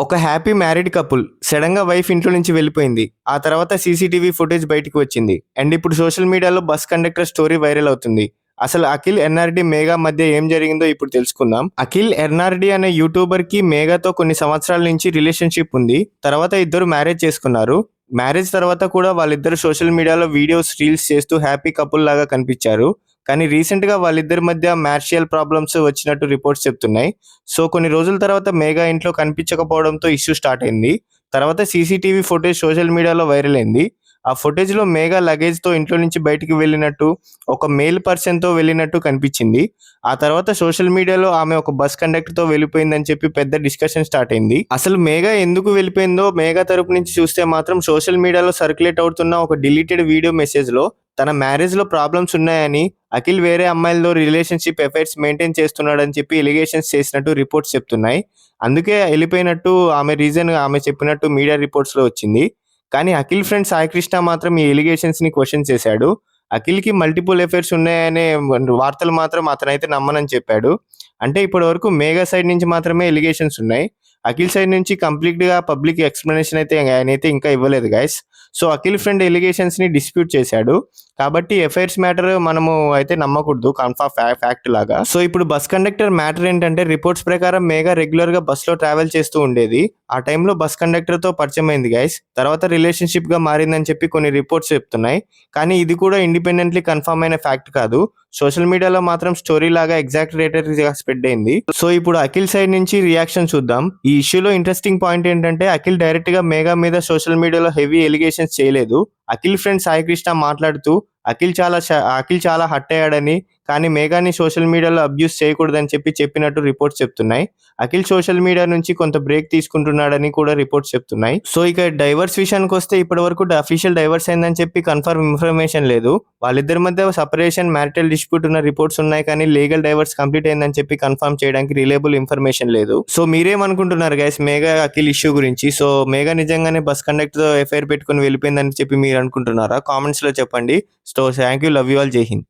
ఒక happy married couple sudden గా wife ఇంట్లో నుంచి వెళ్ళిపోయింది. ఆ తర్వాత సీసీటీవీ ఫుటేజ్ బయటికి వచ్చింది. అండ్ ఇప్పుడు సోషల్ మీడియాలో బస్ కండక్టర్ స్టోరీ వైరల్ అవుతుంది. అసలు అఖిల్ ఎన్ఆర్డి మేఘా మధ్య ఏం జరిగిందో ఇప్పుడు తెలుసుకుందాం. అఖిల్ ఎన్ఆర్డి అనే యూట్యూబర్ కి మేఘాతో కొన్ని సంవత్సరాల నుంచి రిలేషన్షిప్ ఉంది. తర్వాత ఇద్దరు మ్యారేజ్ చేసుకున్నారు. మ్యారేజ్ తర్వాత కూడా వాళ్ళిద్దరు సోషల్ మీడియాలో వీడియోస్ రీల్స్ చేస్తూ హ్యాపీ కపుల్ లాగా కనిపించారు. కానీ రీసెంట్ గా వాళ్ళిద్దరి మధ్య మ్యార్షియల్ ప్రాబ్లమ్స్ వచ్చినట్టు రిపోర్ట్స్ చెప్తున్నాయి. సో కొన్ని రోజుల తర్వాత మేఘా ఇంట్లో కనిపించకపోవడంతో ఇష్యూ స్టార్ట్ అయింది. తర్వాత సీసీటీవీ ఫుటేజ్ సోషల్ మీడియాలో వైరల్ అయింది. ఆ ఫుటేజ్ లో మేఘా లగేజ్ తో ఇంట్లో నుంచి బయటికి వెళ్ళినట్టు, ఒక మేల్ పర్సన్ తో వెళ్ళినట్టు కనిపించింది. ఆ తర్వాత సోషల్ మీడియాలో ఆమె ఒక బస్ కండక్టర్ తో వెళ్ళిపోయిందని చెప్పి పెద్ద డిస్కషన్ స్టార్ట్ అయింది. అసలు మేఘా ఎందుకు వెళ్ళిపోయిందో మేఘా తరపు నుంచి చూస్తే మాత్రం సోషల్ మీడియాలో సర్క్యులేట్ అవుతున్న ఒక డిలీటెడ్ వీడియో మెసేజ్ లో తన మ్యారేజ్ లో ప్రాబ్లమ్స్ ఉన్నాయని, అఖిల్ వేరే అమ్మాయిలతో రిలేషన్షిప్ ఎఫైర్స్ మెయింటైన్ చేస్తున్నాడని చెప్పి ఎలిగేషన్స్ చేసినట్టు రిపోర్ట్స్ చెప్తున్నాయి. అందుకే వెళ్ళిపోయినట్టు ఆమె రీజన్ ఆమె చెప్పినట్టు మీడియా రిపోర్ట్స్ లో వచ్చింది. కానీ అఖిల్ ఫ్రెండ్ సాయి కృష్ణ మాత్రం ఈ ఎలిగేషన్స్ ని క్వశ్చన్ చేశాడు. అఖిల్ కి మల్టిపుల్ ఎఫైర్స్ ఉన్నాయనే వార్తలు మాత్రం అతనైతే నమ్మనని చెప్పాడు. అంటే ఇప్పటి వరకు మేఘా సైడ్ నుంచి మాత్రమే ఎలిగేషన్స్ ఉన్నాయి. అఖిల్ సైడ్ నుంచి కంప్లీట్ గా పబ్లిక్ ఎక్స్ప్లెనేషన్ అయితే ఆయన అయితే ఇంకా ఇవ్వలేదు guys. So Akhil friend allegations ని డిస్ప్యూట్ చేశాడు. కాబట్టి ఎఫైర్స్ మ్యాటర్ మనము అయితే నమ్మకూడదు కన్ఫర్మ్ ఫ్యాక్ట్ లాగా. సో ఇప్పుడు బస్ కండక్టర్ మ్యాటర్ ఏంటంటే, రిపోర్ట్స్ ప్రకారం మేఘా రెగ్యులర్ గా బస్ లో ట్రావెల్ చేస్తూ ఉండేది. ఆ టైంలో బస్ కండక్టర్ తో పరిచయం అయింది గైస్. తర్వాత రిలేషన్షిప్ గా మారిందని చెప్పి కొన్ని రిపోర్ట్స్ చెప్తున్నాయి. కానీ ఇది కూడా ఇండిపెండెంట్లీ కన్ఫర్మ్ అయిన ఫ్యాక్ట్ కాదు. సోషల్ మీడియాలో మాత్రం స్టోరీ లాగా ఎగ్జాక్ట్ గా స్ప్రెడ్ అయింది. సో ఇప్పుడు అఖిల్ సైడ్ నుంచి రియాక్షన్ చూద్దాం. ఈ ఇష్యూలో ఇంట్రెస్టింగ్ పాయింట్ ఏంటంటే, అఖిల్ డైరెక్ట్ గా మేఘా మీద సోషల్ మీడియాలో హెవీ ఎలిగేషన్స్ చేయలేదు. అఖిల్ ఫ్రెండ్ సాయి కృష్ణ మాట్లాడుతూ అఖిల్ చాలా హర్ట్ అయ్యాడని, కానీ మేఘాని సోషల్ మీడియాలో అబ్యూస్ చేయకూడదని చెప్పినట్టు రిపోర్ట్స్ చెప్తున్నాయి. అఖిల్ సోషల్ మీడియా నుంచి కొంత బ్రేక్ తీసుకుంటున్నాడని కూడా రిపోర్ట్స్ చెప్తున్నాయి. సో ఇక డైవర్స్ విషయానికి వస్తే ఇప్పటి వరకు అఫీషియల్ డైవర్స్ అయిందని చెప్పి కన్ఫర్మ్ ఇన్ఫర్మేషన్ లేదు. వాళ్ళిద్దరి మధ్య సపరేషన్, మ్యారిటల్ డిస్ప్యూట్ ఉన్న రిపోర్ట్స్ ఉన్నాయి. కానీ లీగల్ డైవర్స్ కంప్లీట్ అయిందని చెప్పి కన్ఫర్మ్ చేయడానికి రిలేబుల్ ఇన్ఫర్మేషన్ లేదు. సో మీరేమనుకుంటున్నారు గైస్ మేఘా అఖిల్ ఇష్యూ గురించి? సో మేఘా నిజంగానే బస్ కండక్టర్ తో ఎఫ్ఐఆర్ పెట్టుకుని వెళ్ళిపోయిందని చెప్పి మీరు అనుకుంటున్నారా? కామెంట్స్ లో చెప్పండి. So thank you, love you all, జై హింద్.